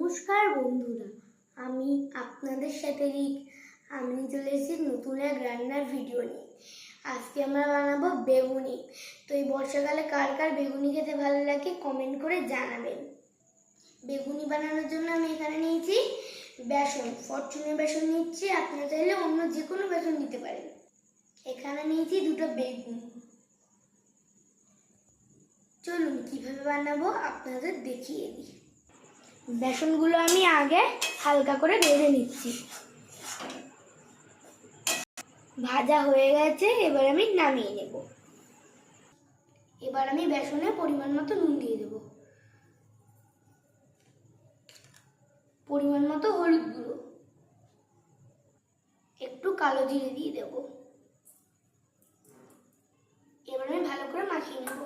নমস্কার বন্ধুরা, আমি আপনাদের সাথে আমি চলে এসেছি নতুন এক রান্নার ভিডিও নিয়ে। আজকে আমরা বানাবো বেগুনি। তো এই বর্ষাকালে কার কার বেগুনি খেতে ভালো লাগে কমেন্ট করে জানাবেন। বেগুনি বানানোর জন্য আমি এখানে নিয়েছি বেসন, ফরচুনের বেসন নিচ্ছি, আপনারা চাইলে অন্য যে কোনো বেসন নিতে পারেন। এখানে নিয়েছি দুটো বেগুন। চলুন কিভাবে বানাবো আপনাদের দেখিয়ে দিই। বেসনগুলো আমি আগে হালকা করে ভেজে নিচ্ছি। ভাজা হয়ে গেছে, এবার আমি নামিয়ে নেব। এবার আমি বেসনে পরিমাণ মতো নুন দিয়ে দেব, পরিমাণ মতো হলুদ গুঁড়ো, একটু কালো জিরে দিয়ে দেব। এবার আমি ভালো করে মাখিয়ে নেব।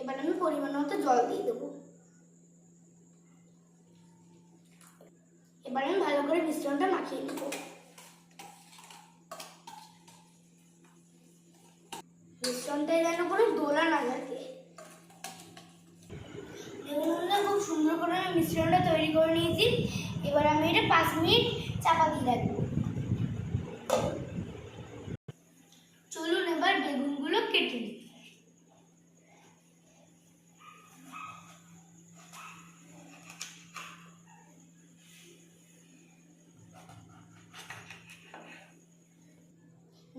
এবার আমি পরিমাণ মতো জল দিয়ে দেবো। এবার আমি ভালো করে মিশ্রণটা মাখিয়ে নেব। মিশ্রণটায় যেন কোনো দোলা না থাকে। দেখুন খুব সুন্দর করে আমি মিশ্রণটা তৈরি করে নিয়েছি। এবার আমি এটা 5 মিনিট চাপা দিয়ে রাখবো। চলুন এবার বেগুনগুলো কেটে নিই।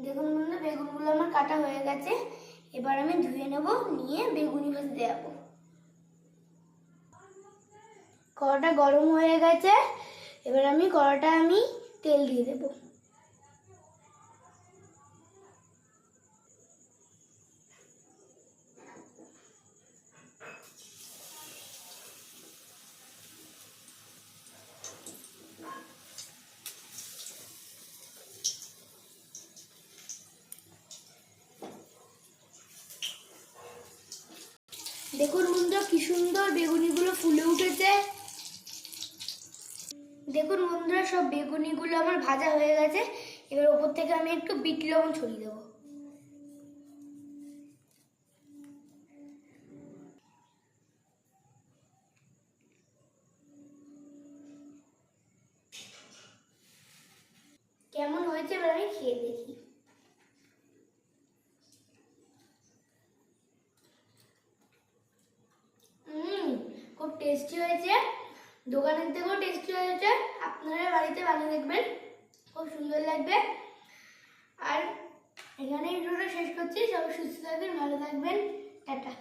দেখুন বন্ধুরা, বেগুনগুলো আমার কাটা হয়ে গেছে। এবার আমি ধুয়ে নেব, নিয়ে বেগুনি ভাজতে যাবো। কড়াটা গরম হয়ে গেছে, এবার কড়াটা আমি তেল দিয়ে দেব। দেখুন বন্ধুরা কি সুন্দর বেগুনিগুলো ফুলে উঠেছে। দেখুন বন্ধুরা, সব বেগুনিগুলো আমার ভাজা হয়ে গেছে। এবার ওপর থেকে আমি একটু বিট লবণ ছড়িয়ে দেবো। কেমন হয়েছে এবার আমি খেয়ে দেখি। খুব টেস্টি হয়েছে, দোকানের থেকেও টেস্টি হয়েছে। আপনারা বাড়িতে বানিয়ে দেখবেন, খুব সুন্দর লাগবে। আর এখানেই ভিডিওটা শেষ করছি। সবাই সুস্থ থাকবেন, ভালো থাকবেন, টাটা।